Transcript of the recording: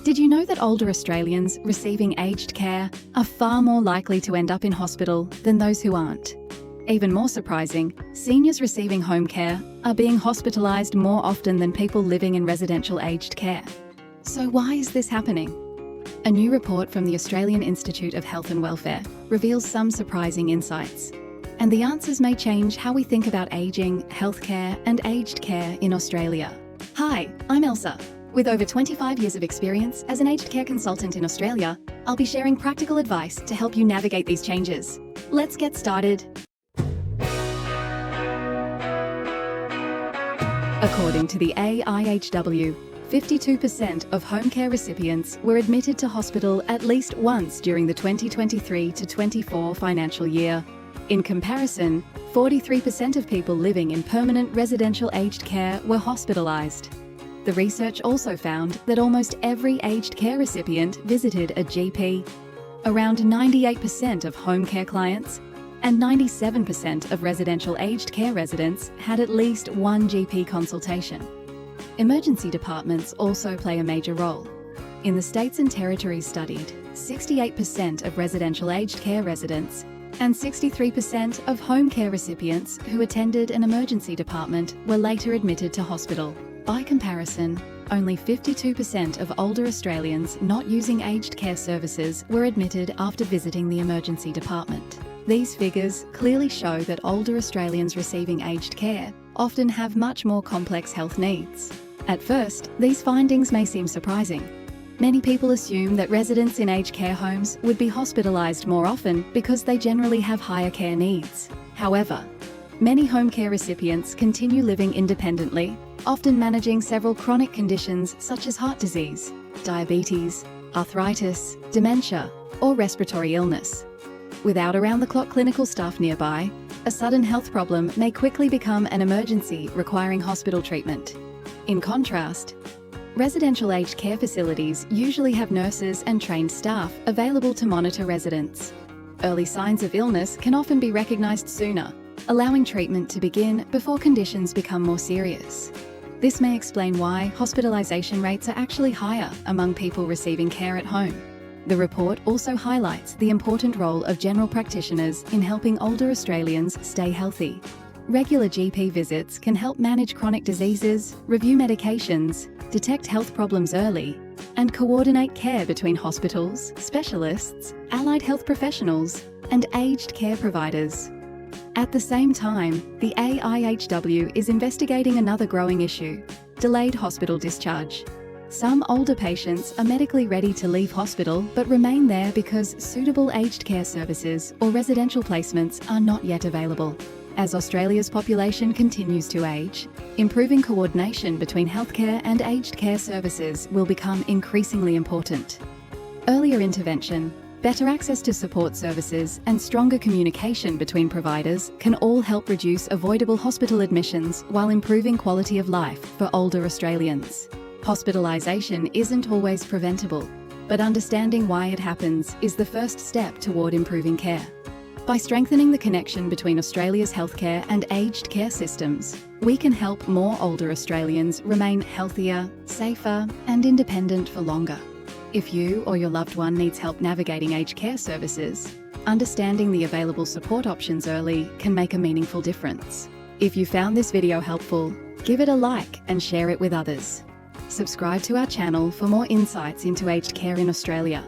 Did you know that older Australians receiving aged care are far more likely to end up in hospital than those who aren't? Even more surprising, seniors receiving home care are being hospitalised more often than people living in residential aged care. So why is this happening? A new report from the Australian Institute of Health and Welfare reveals some surprising insights. And the answers may change how we think about ageing, healthcare and aged care in Australia. Hi, I'm Elsa. With over 25 years of experience as an aged care consultant in Australia, I'll be sharing practical advice to help you navigate these changes. Let's get started. According to the AIHW, 52% of home care recipients were admitted to hospital at least once during the 2023 to 24 financial year. In comparison, 43% of people living in permanent residential aged care were hospitalised. The research also found that almost every aged care recipient visited a GP. Around 98% of home care clients and 97% of residential aged care residents had at least one GP consultation. Emergency departments also play a major role. In the states and territories studied, 68% of residential aged care residents and 63% of home care recipients who attended an emergency department were later admitted to hospital. By comparison, only 52% of older Australians not using aged care services were admitted after visiting the emergency department. These figures clearly show that older Australians receiving aged care often have much more complex health needs. At first, these findings may seem surprising. Many people assume that residents in aged care homes would be hospitalised more often because they generally have higher care needs. However, many home care recipients continue living independently, often managing several chronic conditions such as heart disease, diabetes, arthritis, dementia, or respiratory illness. Without around-the-clock clinical staff nearby, a sudden health problem may quickly become an emergency requiring hospital treatment. In contrast, residential aged care facilities usually have nurses and trained staff available to monitor residents. Early signs of illness can often be recognised sooner, allowing treatment to begin before conditions become more serious. This may explain why hospitalisation rates are actually higher among people receiving care at home. The report also highlights the important role of general practitioners in helping older Australians stay healthy. Regular GP visits can help manage chronic diseases, review medications, detect health problems early, and coordinate care between hospitals, specialists, allied health professionals, and aged care providers. At the same time, the AIHW is investigating another growing issue: delayed hospital discharge. Some older patients are medically ready to leave hospital but remain there because suitable aged care services or residential placements are not yet available. As Australia's population continues to age, improving coordination between healthcare and aged care services will become increasingly important. Earlier intervention, better access to support services and stronger communication between providers can all help reduce avoidable hospital admissions while improving quality of life for older Australians. Hospitalisation isn't always preventable, but understanding why it happens is the first step toward improving care. By strengthening the connection between Australia's healthcare and aged care systems, we can help more older Australians remain healthier, safer, and independent for longer. If you or your loved one needs help navigating aged care services, understanding the available support options early can make a meaningful difference. If you found this video helpful, give it a like and share it with others. Subscribe to our channel for more insights into aged care in Australia.